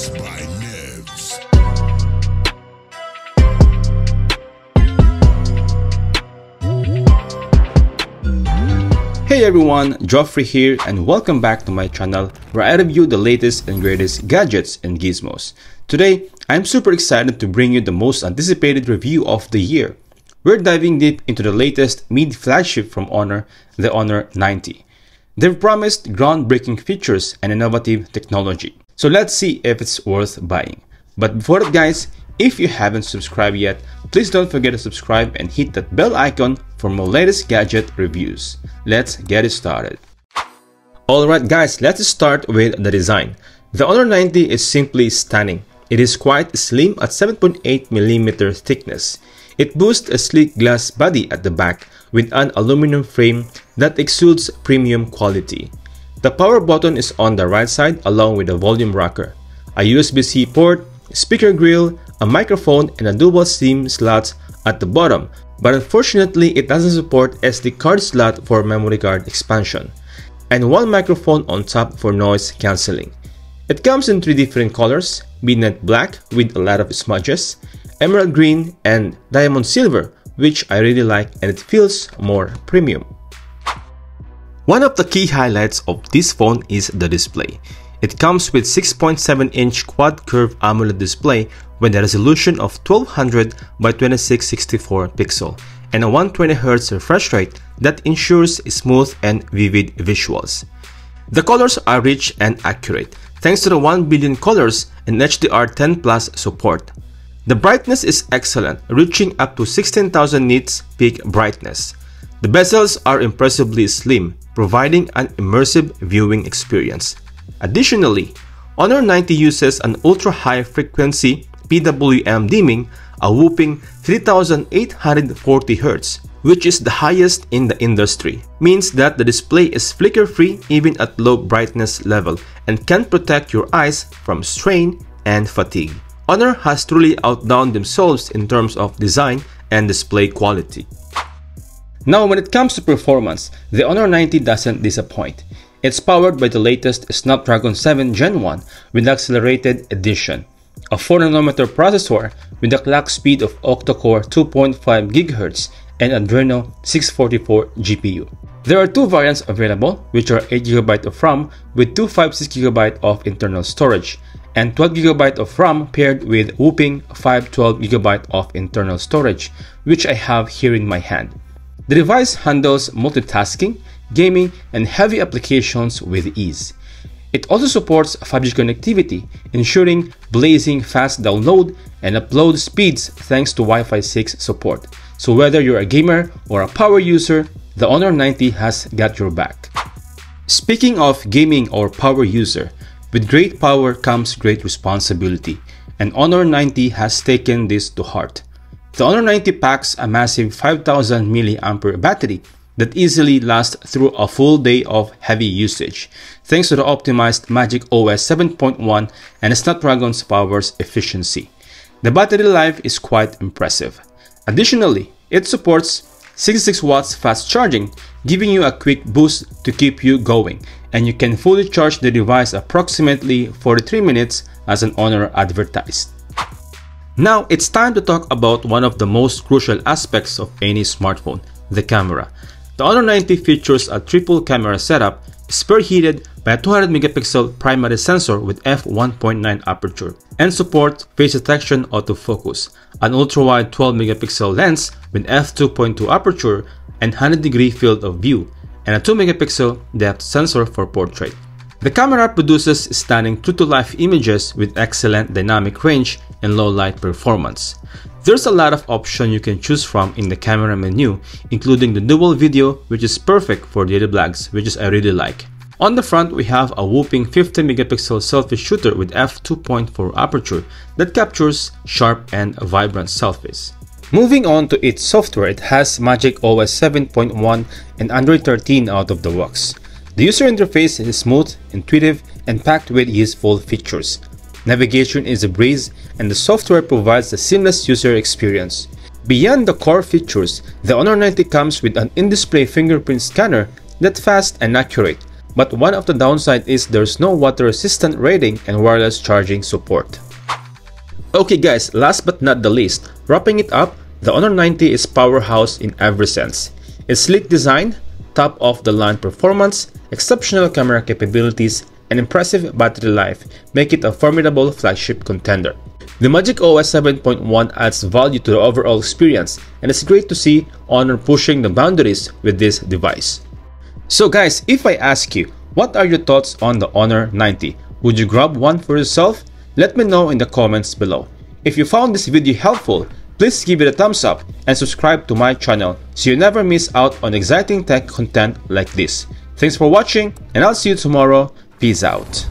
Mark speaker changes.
Speaker 1: Mixed by Nevs.
Speaker 2: Hey everyone, Joffrey here and welcome back to my channel where I review the latest and greatest gadgets and gizmos. Today, I'm super excited to bring you the most anticipated review of the year. We're diving deep into the latest mid-flagship from Honor, the Honor 90. They've promised groundbreaking features and innovative technology. So let's see if it's worth buying. But before that guys, if you haven't subscribed yet, please don't forget to subscribe and hit that bell icon for more latest gadget reviews. Let's get it started. Alright guys, let's start with the design. The Honor 90 is simply stunning. It is quite slim at 7.8mm thickness. It boasts a sleek glass body at the back with an aluminum frame that exudes premium quality. The power button is on the right side along with a volume rocker, a USB-C port, speaker grill, a microphone, and a dual SIM slot at the bottom, but unfortunately it doesn't support SD card slot for memory card expansion, and one microphone on top for noise cancelling. It comes in three different colors: midnight black with a lot of smudges, emerald green, and diamond silver, which I really like and it feels more premium. One of the key highlights of this phone is the display. It comes with 6.7-inch quad-curve AMOLED display with a resolution of 1200 by 2664 pixel and a 120Hz refresh rate that ensures smooth and vivid visuals. The colors are rich and accurate thanks to the 1 billion colors and HDR10 Plus support. The brightness is excellent, reaching up to 16,000 nits peak brightness. The bezels are impressively slim, providing an immersive viewing experience. Additionally, Honor 90 uses an ultra-high frequency PWM dimming, a whopping 3840 Hz, which is the highest in the industry. Means that the display is flicker-free even at low brightness level and can protect your eyes from strain and fatigue. Honor has truly outdone themselves in terms of design and display quality. Now when it comes to performance, the Honor 90 doesn't disappoint. It's powered by the latest Snapdragon 7 Gen 1 with accelerated edition, a 4nm processor with a clock speed of octa-core 2.5 GHz and Adreno 644 GPU. There are two variants available, which are 8GB of RAM with 256GB of internal storage and 12GB of RAM paired with whopping 512GB of internal storage, which I have here in my hand. The device handles multitasking, gaming, and heavy applications with ease. It also supports 5G connectivity, ensuring blazing fast download and upload speeds thanks to Wi-Fi 6 support. So whether you're a gamer or a power user, the Honor 90 has got your back. Speaking of gaming or power user, with great power comes great responsibility, and Honor 90 has taken this to heart. The Honor 90 packs a massive 5000 mAh battery that easily lasts through a full day of heavy usage, thanks to the optimized MagicOS 7.1 and Snapdragon's power's efficiency. The battery life is quite impressive. Additionally, it supports 66 watts fast charging, giving you a quick boost to keep you going, and you can fully charge the device approximately 43 minutes as an Honor advertised. Now it's time to talk about one of the most crucial aspects of any smartphone, the camera. The Honor 90 features a triple camera setup spearheaded by a 200MP primary sensor with f1.9 aperture and support face detection autofocus, an ultra-wide 12MP lens with f2.2 aperture and 100-degree field of view, and a 2MP depth sensor for portrait. The camera produces stunning true-to-life images with excellent dynamic range and low light performance. There's a lot of options you can choose from in the camera menu, including the dual video, which is perfect for daily vlogs, which I really like. On the front, we have a whopping 50MP selfie shooter with f2.4 aperture that captures sharp and vibrant selfies. Moving on to its software, it has MagicOS 7.1 and Android 13 out of the box. The user interface is smooth, intuitive, and packed with useful features. Navigation is a breeze, and the software provides a seamless user experience. Beyond the core features, the Honor 90 comes with an in-display fingerprint scanner that's fast and accurate, But one of the downside is there's no water resistant rating and wireless charging support. Okay guys, last but not the least, wrapping it up, the Honor 90 is powerhouse in every sense. Its sleek design, top of the line performance, exceptional camera capabilities, and impressive battery life make it a formidable flagship contender. The MagicOS 7.1 adds value to the overall experience, and it's great to see Honor pushing the boundaries with this device. So guys, if I ask you, what are your thoughts on the Honor 90? Would you grab one for yourself? Let me know in the comments below. If you found this video helpful, please give it a thumbs up and subscribe to my channel so you never miss out on exciting tech content like this. Thanks for watching, and I'll see you tomorrow. Peace out.